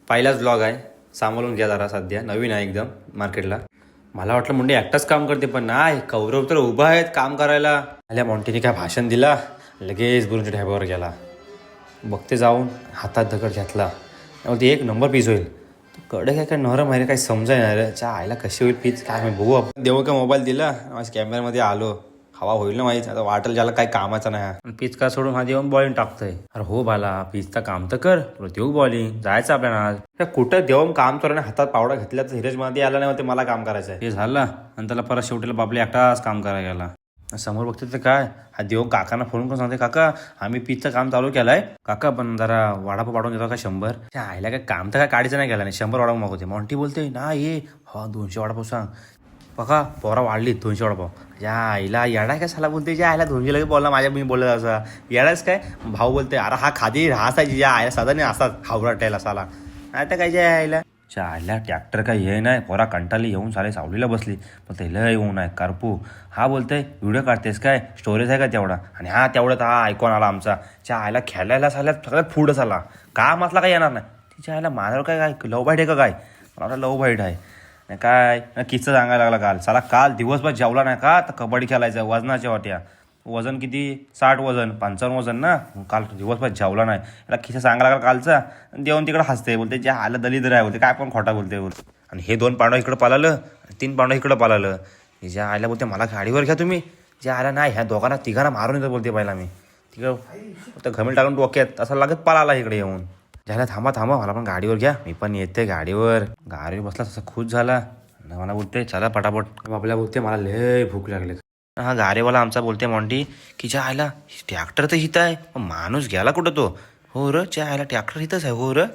पहिलाच ब्लॉग आहे, सांभाळून घ्या जरा. सध्या नवीन आहे एकदम मार्केटला. मला वाटलं मुंडे एकटाच काम करते, पण नाही, कौरव तर उभा आहेत काम करायला. आल्या मॉन्टीने काय भाषण दिला, लगेच बुरूंच्या ढाब्यावर गेला. बघते जाऊन हातात दगड घेतला, त्यामुळे एक नंबर पीस होईल. कडे काय काय नरम आहे, काही समजाय रे. च्या आईला कशी होईल पीच काय मी बघू. आपण देऊ का मोबाईल दिला, माझ्या कॅमेऱ्यामध्ये आलो. हवा होईल ना माहीत, आता वाटेल ज्याला काही कामाचं नाही. पीच का सोडून हा देऊन बॉलिंग टाकतोय. अरे हो बाला, पीचचं काम तर कर, देऊ बॉलिंग जायचं आपल्याला. आज कुठं देऊन काम करून हातात पावडा घेतल्याच हिरज मध्ये आला नाही, मला काम करायचं आहे. हे झालं आणि त्याला परत शेवटीला बाबले एकटाच काम करायला गेला. समोर बघते तर काय, हा देव काकांना फोन करून सांगते, काका आम्ही पीचचं काम चालू केलंय काका, पण जरा वडापाव पाठवून देतो का 100. आईला काय काम तर काय काढायचं नाही, केलं नाही 100 वडापाव मागवते. मॉन्टी बोलते ना ये हा 200 वडापाव सांग. बघा पोरा वाढली 200 वडापाव. या आईला येडाय काय साला बोलते, ज्या आईला 200 लगेच बोलला माझ्या मी बोलत असा येडाच काय. भाऊ बोलते अरे हा खादी असायची, ज्या आईला साधा नाही असाच हावराटायला साला. आता काय ज्या आईला आईला ट्रॅक्टर काय हे नाही, पोरा कंटाली येऊन साले सावलीला बसली. पण ते लय येऊन आहे कारपू. हा बोलतोय व्हिडिओ काढतेस काय, स्टोरेज आहे का तेवढा. आणि हा तेवढ्यात हा ऐकून आला आमचा. च्या आईला खेळायला साल्यात सगळ्यात पुढंच आला. काम असला काय येणार नाही. तिच्या आईला माझ्यावर काय काय लव बाईट आहे का काय, मला वाटतं लव बाईट आहे काय. किस्सा सांगायला लागला काल साला. काल दिवसभर जेवला नाही का, तर कबड्डी खेळायचं वजनाच्या वाट्या. वजन किती 60 वजन 55 वजन ना. काल दिवसभर जेवला नाही. याला किस्सा सांगायला लागला कालचा. देऊन तिकडे हसते, बोलते जे आलं दलिद्र आहे बोलते, काय पण खोटा बोलते. आणि हे 2 पांडव इकडं पालालं, 3 पांडव इकडं पालालं. ज्या आयला बोलते मला गाडीवर घ्या तुम्ही. ज्या आला नाही, ह्या दोघांना तिघांना मारून येतं बोलते पहिला. मी तिकडं घमेल टाकून डोक्यात असं लागत पाला इकडे येऊन. ज्याला थांबा थांबा मला पण गाडीवर घ्या, मी पण येते गाडीवर. गाडीवर बसला तसं खुश झाला. मला बोलते चला पटापट. आपल्या बोलते मला लय भूक लागले. हा गाडीवाला आमचा बोलते मॉन्टी की ज्या आयला ट्रॅक्टर तर हिथं आहे, माणूस गेला कुठं तो. हो र च्या आईला ट्रॅक्टर हिथंच आहे. हो र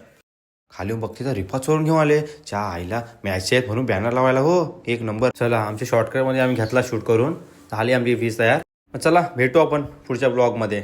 खाली बघते तर रिफा चोरून घेऊन आले. च्या आईला मॅच आहेत म्हणून बॅनर लावायला. हो एक नंबर. चला आमच्या शॉर्टकटमध्ये आम्ही घेतला शूट करून, झाली आमची 20 तयार. चला भेटू आपण पुढच्या ब्लॉगमध्ये.